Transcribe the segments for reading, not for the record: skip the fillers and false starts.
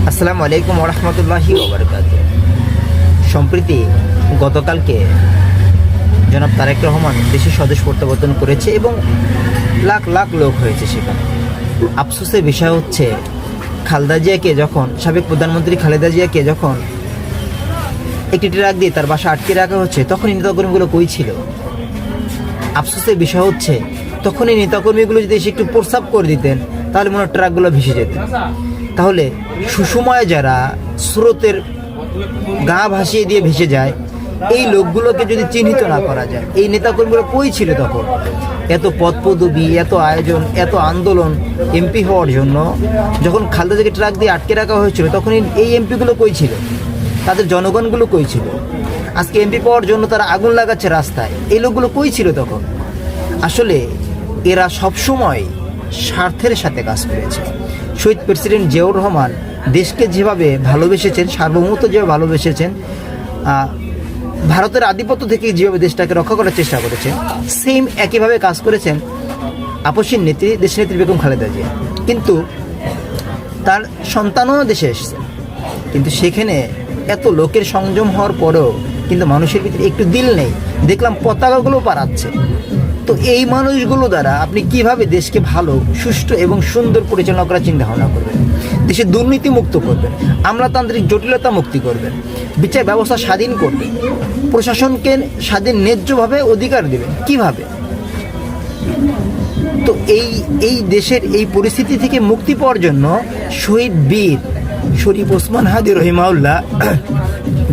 আসসালামু আলাইকুম ওয়া রাহমাতুল্লাহি ওয়া বারাকাতুহু। সম্প্রতি গতকালকে জনাব তারেক রহমান দেশে স্বদেশ প্রত্যাবর্তন করেছে এবং লাখ লাখ লোক হয়েছে সেখানে। আফসোসের বিষয় হচ্ছে খালেদা জিয়াকে যখন সাবেক প্রধানমন্ত্রী খালেদা জিয়াকে যখন একটি ট্রাক দিয়ে তার বাসা আটকে রাখা হচ্ছে তখন এই নেতাকর্মীগুলো কই ছিল? আফসোসের বিষয় হচ্ছে তখন এই নেতাকর্মীগুলো যদি এসে একটু প্রস্রাব করে দিতেন তাহলে মনে হয় ট্রাকগুলো ভেসে যেত। তাহলে সুসময়ে যারা স্রোতের গা ভাসিয়ে দিয়ে ভেসে যায়, এই লোকগুলোকে যদি চিহ্নিত না করা যায়, এই নেতাকর্মীগুলো কই ছিল তখন? এত পদপদবি, এত আয়োজন, এত আন্দোলন এমপি হওয়ার জন্য যখন খালেদা জিয়াকে ট্রাক দিয়ে আটকে রাখা হয়েছিল তখন এই এমপিগুলো কই ছিল? তাদের জনগণগুলো কই ছিল? আজকে এমপি পাওয়ার জন্য তারা আগুন লাগাচ্ছে রাস্তায়, এই লোকগুলো কই ছিল তখন? আসলে এরা সবসময় স্বার্থের সাথে কাজ করেছে। শহীদ প্রেসিডেন্ট জিয়াউর রহমান দেশকে যেভাবে ভালোবেসেছেন, সার্বভৌমত্ব যেভাবে ভালোবেসেছেন, ভারতের আধিপত্য থেকে যেভাবে দেশটাকে রক্ষা করার চেষ্টা করেছেন, সেম একইভাবে কাজ করেছেন আপসীর নেত্রী দেশনেত্রী বেগম খালেদা জিয়া। কিন্তু তার সন্তানও দেশে এসেছেন, কিন্তু সেখানে এত লোকের সংযম হওয়ার পরেও কিন্তু মানুষের ভিতরে একটু দিল নেই। দেখলাম পতাকাগুলো পাড়াচ্ছে। তো এই মানুষগুলো দ্বারা আপনি কিভাবে দেশকে ভালো, সুষ্ঠু এবং সুন্দর পরিচালনা করার চিন্তা ভাবনা করবেন? দেশে দুর্নীতি মুক্ত করবেন, আমলাতান্ত্রিক জটিলতা মুক্তি করবেন, বিচার ব্যবস্থা স্বাধীন করবেন, প্রশাসনকে স্বাধীন ন্যায্যভাবে অধিকার দেবেন কিভাবে? তো এই দেশের এই পরিস্থিতি থেকে মুক্তি পাওয়ার জন্য শহীদ বীর শরীফ ওসমান হাদি রহিমাউল্লাহ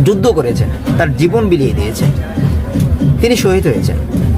যুদ্ধ করেছেন, তার জীবন বিলিয়ে দিয়েছেন, তিনি শহীদ হয়েছেন।